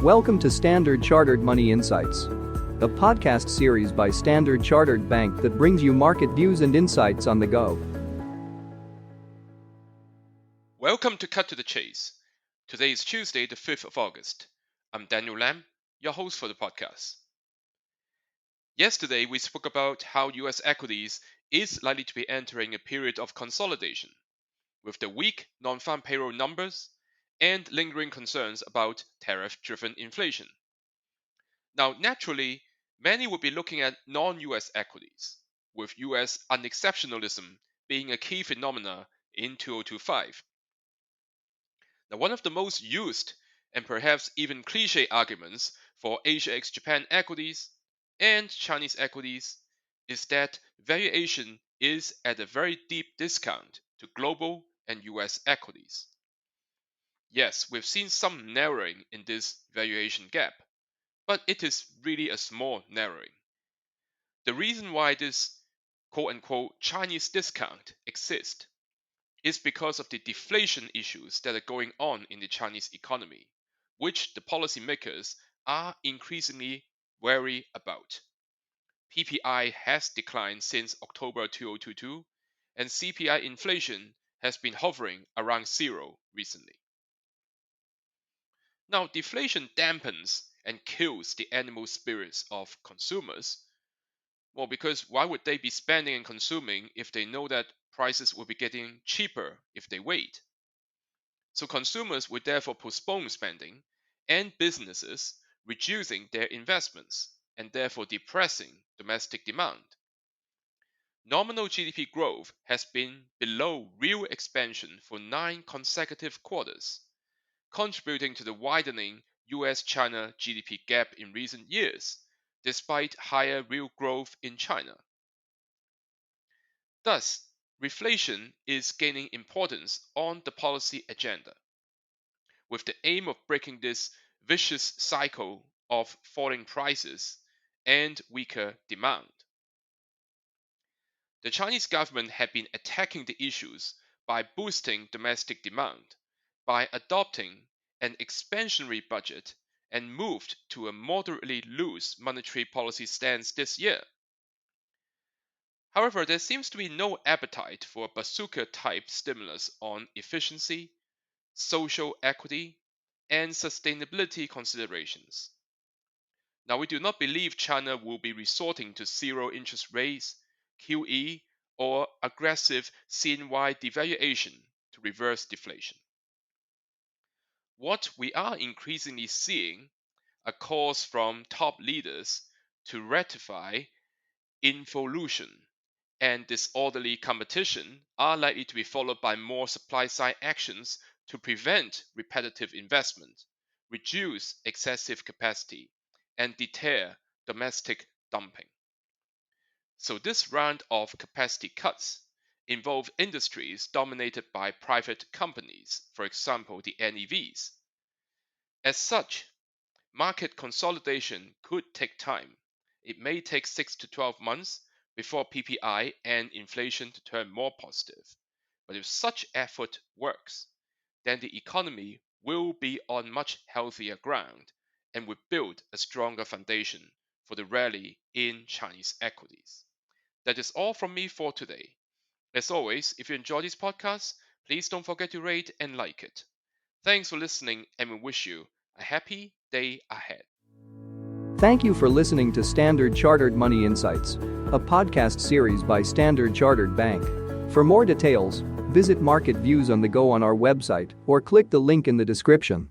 Welcome to Standard Chartered Money Insights, a podcast series by Standard Chartered Bank that brings you market views and insights on the go. Welcome to Cut to the Chase. Today is Tuesday, the 5th of August. I'm Daniel Lam, your host for the podcast. Yesterday, we spoke about how US equities is likely to be entering a period of consolidation, with the weak non-farm payroll numbers and lingering concerns about tariff-driven inflation. Now, naturally, many would be looking at non-US equities, with US unexceptionalism being a key phenomena in 2025. Now, one of the most used and perhaps even cliche arguments for Asia ex-Japan equities and Chinese equities is that valuation is at a very deep discount to global and US equities. Yes, we've seen some narrowing in this valuation gap, but it is really a small narrowing. The reason why this quote-unquote Chinese discount exists is because of the deflation issues that are going on in the Chinese economy, which the policymakers are increasingly wary about. PPI has declined since October 2022, and CPI inflation has been hovering around zero recently. Now, deflation dampens and kills the animal spirits of consumers. Well, because why would they be spending and consuming if they know that prices will be getting cheaper if they wait? So consumers would therefore postpone spending and businesses reducing their investments and therefore depressing domestic demand. Nominal GDP growth has been below real expansion for 9 consecutive quarters, contributing to the widening US-China GDP gap in recent years, despite higher real growth in China. Thus, reflation is gaining importance on the policy agenda, with the aim of breaking this vicious cycle of falling prices and weaker demand. The Chinese government had been attacking the issues by boosting domestic demand, by adopting an expansionary budget, and moved to a moderately loose monetary policy stance this year. However, there seems to be no appetite for a bazooka-type stimulus on efficiency, social equity, and sustainability considerations. Now, we do not believe China will be resorting to zero interest rates, QE, or aggressive CNY devaluation to reverse deflation. What we are increasingly seeing are calls from top leaders to ratify involution and disorderly competition are likely to be followed by more supply-side actions to prevent repetitive investment, reduce excessive capacity, and deter domestic dumping. So this round of capacity cuts involve industries dominated by private companies, for example, the NEVs. As such, market consolidation could take time. It may take 6 to 12 months before PPI and inflation to turn more positive. But if such effort works, then the economy will be on much healthier ground and will build a stronger foundation for the rally in Chinese equities. That is all from me for today. As always, if you enjoy this podcast, please don't forget to rate and like it. Thanks for listening, and we wish you a happy day ahead. Thank you for listening to Standard Chartered Money Insights, a podcast series by Standard Chartered Bank. For more details, visit Market Views on the Go on our website or click the link in the description.